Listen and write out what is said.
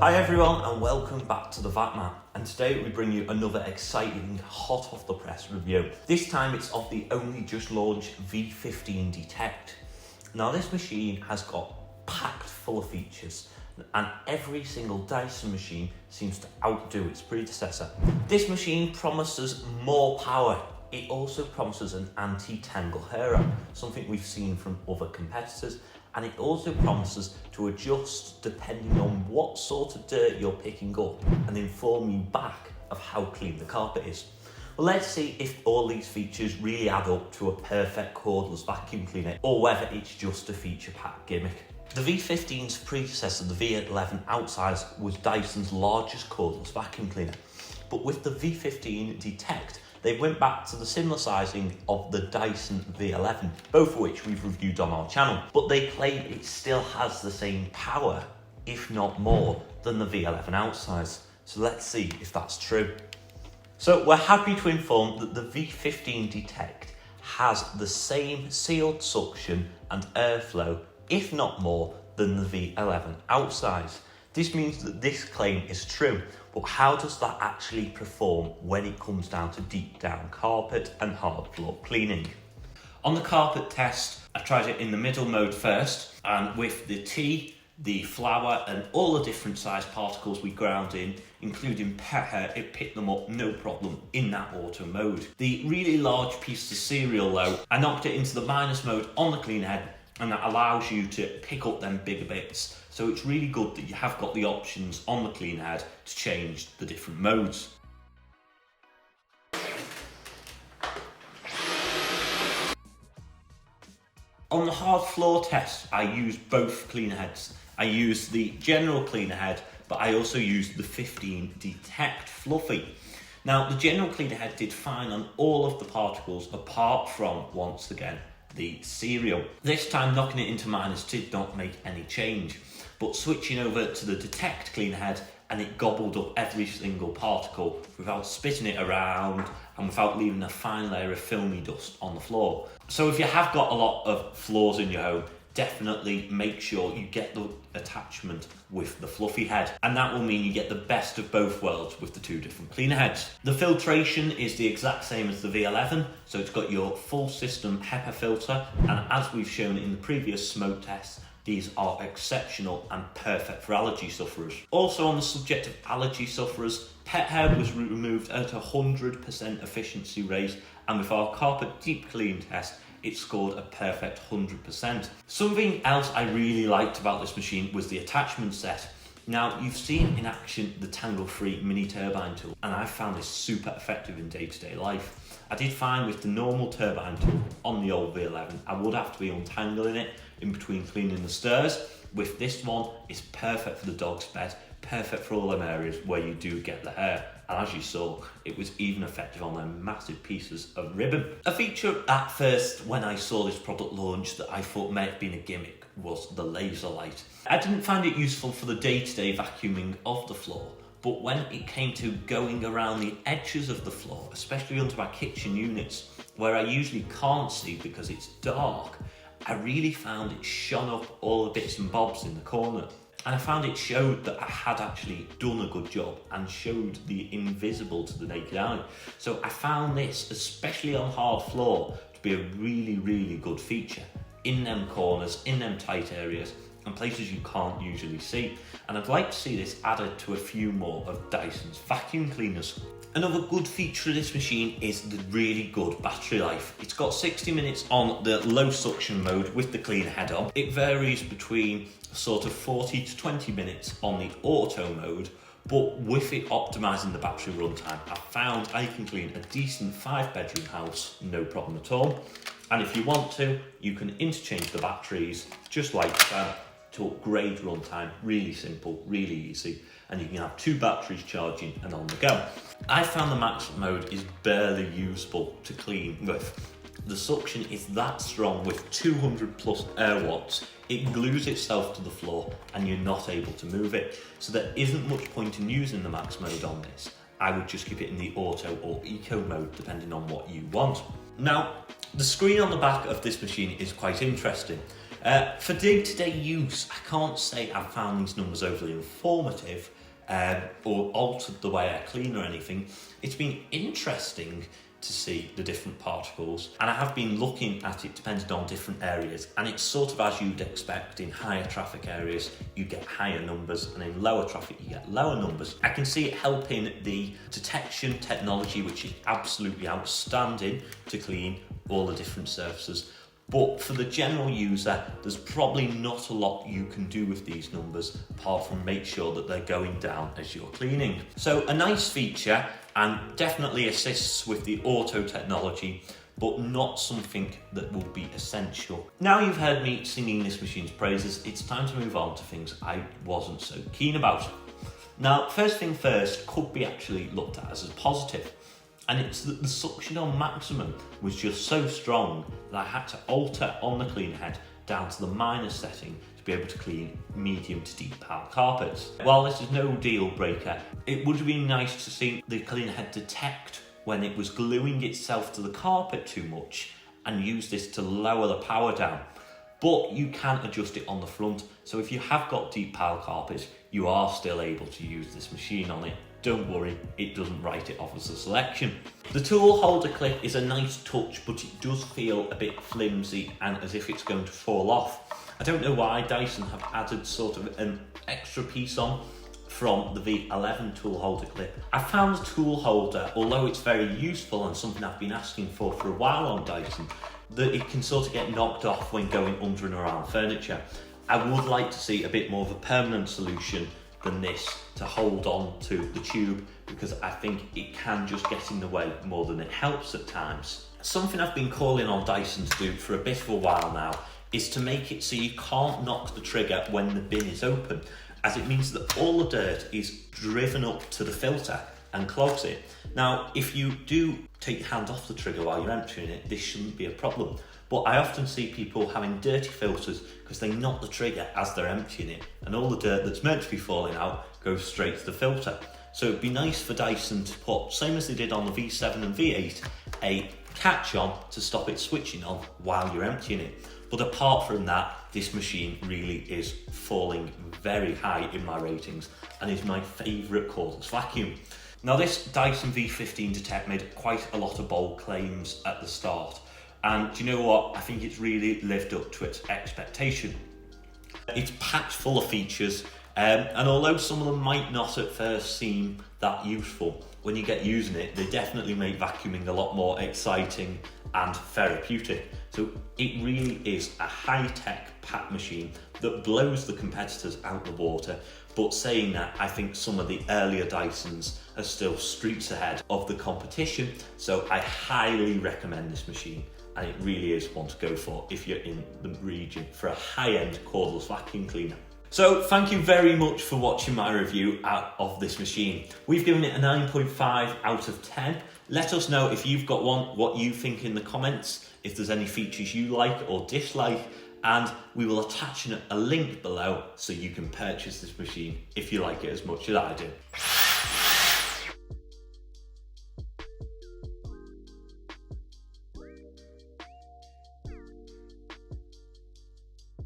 Hi everyone and welcome back to the VAT and today we bring you another exciting hot off the press review. This time it's of the only just launched V15 Detect. Now this machine has got packed full of features and every single Dyson machine seems to outdo its predecessor. This machine promises more power. It also promises an anti-tangle hair up, something we've seen from other competitors, and it also promises to adjust depending on what sort of dirt you're picking up and inform you back of how clean the carpet is. Well, let's see if all these features really add up to a perfect cordless vacuum cleaner or whether it's just a feature pack gimmick. The V15's predecessor, the V11 outsize, was Dyson's largest cordless vacuum cleaner, but with the V15 Detect, they went back to the similar sizing of the Dyson V11, both of which we've reviewed on our channel, but they claim it still has the same power, if not more, than the V11 outsize. So let's see if that's true. So we're happy to inform that the V15 Detect has the same sealed suction and airflow, if not more, than the V11 outsize. This means that this claim is true, but how does that actually perform when it comes down to deep down carpet and hard floor cleaning? On the carpet test, I tried it in the middle mode first, and with the tea, the flour and all the different size particles we ground in, including pet hair, it picked them up no problem in that auto mode. The really large piece of cereal though, I knocked it into the minus mode on the clean head, and that allows you to pick up them bigger bits. So it's really good that you have got the options on the clean head to change the different modes. On the hard floor test, I used both cleaner heads. I used the general cleaner head, but I also used the 15 Detect Fluffy. Now, the general cleaner head did fine on all of the particles apart from, once again, the cereal. This time knocking it into minus did not make any change, but switching over to the Detect cleaner head and it gobbled up every single particle without spitting it around and without leaving a fine layer of filmy dust on the floor. So if you have got a lot of floors in your home, definitely make sure you get the attachment with the fluffy head, and that will mean you get the best of both worlds with the two different cleaner heads. The filtration is the exact same as the V11, so it's got your full system HEPA filter, and as we've shown in the previous smoke tests, these are exceptional and perfect for allergy sufferers. Also on the subject of allergy sufferers, pet hair was removed at 100% efficiency rate, and with our carpet deep clean test, it scored a perfect 100%. Something else I really liked about this machine was the attachment set. Now, you've seen in action the tangle-free mini turbine tool, and I found this super effective in day-to-day life. I did find with the normal turbine tool on the old V11, I would have to be untangling it in between cleaning the stairs. With this one, it's perfect for the dog's bed, perfect for all them areas where you do get the hair. And as you saw, it was even effective on them massive pieces of ribbon. A feature at first when I saw this product launch that I thought may have been a gimmick was the laser light. I didn't find it useful for the day-to-day vacuuming of the floor, but when it came to going around the edges of the floor, especially onto my kitchen units, where I usually can't see because it's dark, I really found it shone up all the bits and bobs in the corner. And I found it showed that I had actually done a good job and showed the invisible to the naked eye. So I found this, especially on hard floor, to be a really, really good feature in them corners, in them tight areas, and places you can't usually see. And I'd like to see this added to a few more of Dyson's vacuum cleaners. Another good feature of this machine is the really good battery life. It's got 60 minutes on the low suction mode with the cleaner head on. It varies between sort of 40 to 20 minutes on the auto mode, but with it optimising the battery runtime, I found I can clean a decent 5-bedroom house, no problem at all. And if you want to, you can interchange the batteries just like that to upgrade runtime. Really simple, really easy, and you can have 2 batteries charging and on the go. I found the max mode is barely usable to clean with. The suction is that strong with 200 plus air watts, it glues itself to the floor and you're not able to move it. So there isn't much point in using the max mode on this. I would just keep it in the auto or eco mode depending on what you want. Now, the screen on the back of this machine is quite interesting. For day-to-day use, I can't say I've found these numbers overly informative or altered the way I clean or anything. It's been interesting to see the different particles, and I have been looking at it depending on different areas, and it's sort of as you'd expect. In higher traffic areas you get higher numbers, and in lower traffic you get lower numbers. I can see it helping the detection technology, which is absolutely outstanding to clean all the different surfaces. But for the general user, there's probably not a lot you can do with these numbers apart from make sure that they're going down as you're cleaning. So a nice feature, and definitely assists with the auto technology, but not something that will be essential. Now you've heard me singing this machine's praises, it's time to move on to things I wasn't so keen about. Now, first thing first could be actually looked at as a positive. And it's that the suction on maximum was just so strong that I had to alter on the clean head down to the minus setting to be able to clean medium to deep pile carpets. While this is no deal breaker, it would have been nice to see the clean head detect when it was gluing itself to the carpet too much and use this to lower the power down. But you can adjust it on the front, so if you have got deep pile carpets, you are still able to use this machine on it. Don't worry, it doesn't write it off as a selection. The tool holder clip is a nice touch, but it does feel a bit flimsy and as if it's going to fall off. I don't know why Dyson have added sort of an extra piece on from the V11 tool holder clip. I found the tool holder, although it's very useful and something I've been asking for a while on Dyson, that it can sort of get knocked off when going under and around furniture. I would like to see a bit more of a permanent solution than this to hold on to the tube, because I think it can just get in the way more than it helps at times. Something I've been calling on Dyson to do for a bit of a while now is to make it so you can't knock the trigger when the bin is open, as it means that all the dirt is driven up to the filter and clogs it. Now, if you do take your hand off the trigger while you're emptying it, this shouldn't be a problem. But I often see people having dirty filters because they knock the trigger as they're emptying it, and all the dirt that's meant to be falling out goes straight to the filter. So it'd be nice for Dyson to put, same as they did on the V7 and V8, a catch on to stop it switching on while you're emptying it. But apart from that, this machine really is falling very high in my ratings and is my favourite cordless vacuum. Now, this Dyson V15 Detect made quite a lot of bold claims at the start. And do you know what? I think it's really lived up to its expectation. It's packed full of features, and although some of them might not at first seem that useful, when you get using it, they definitely make vacuuming a lot more exciting and therapeutic. So it really is a high-tech pack machine that blows the competitors out the water. But saying that, I think some of the earlier Dysons are still streets ahead of the competition. So I highly recommend this machine. And it really is one to go for if you're in the region for a high-end cordless vacuum cleaner. So thank you very much for watching my review of this machine. We've given it a 9.5 out of 10. Let us know if you've got one, what you think in the comments, if there's any features you like or dislike, and we will attach a link below so you can purchase this machine if you like it as much as I do.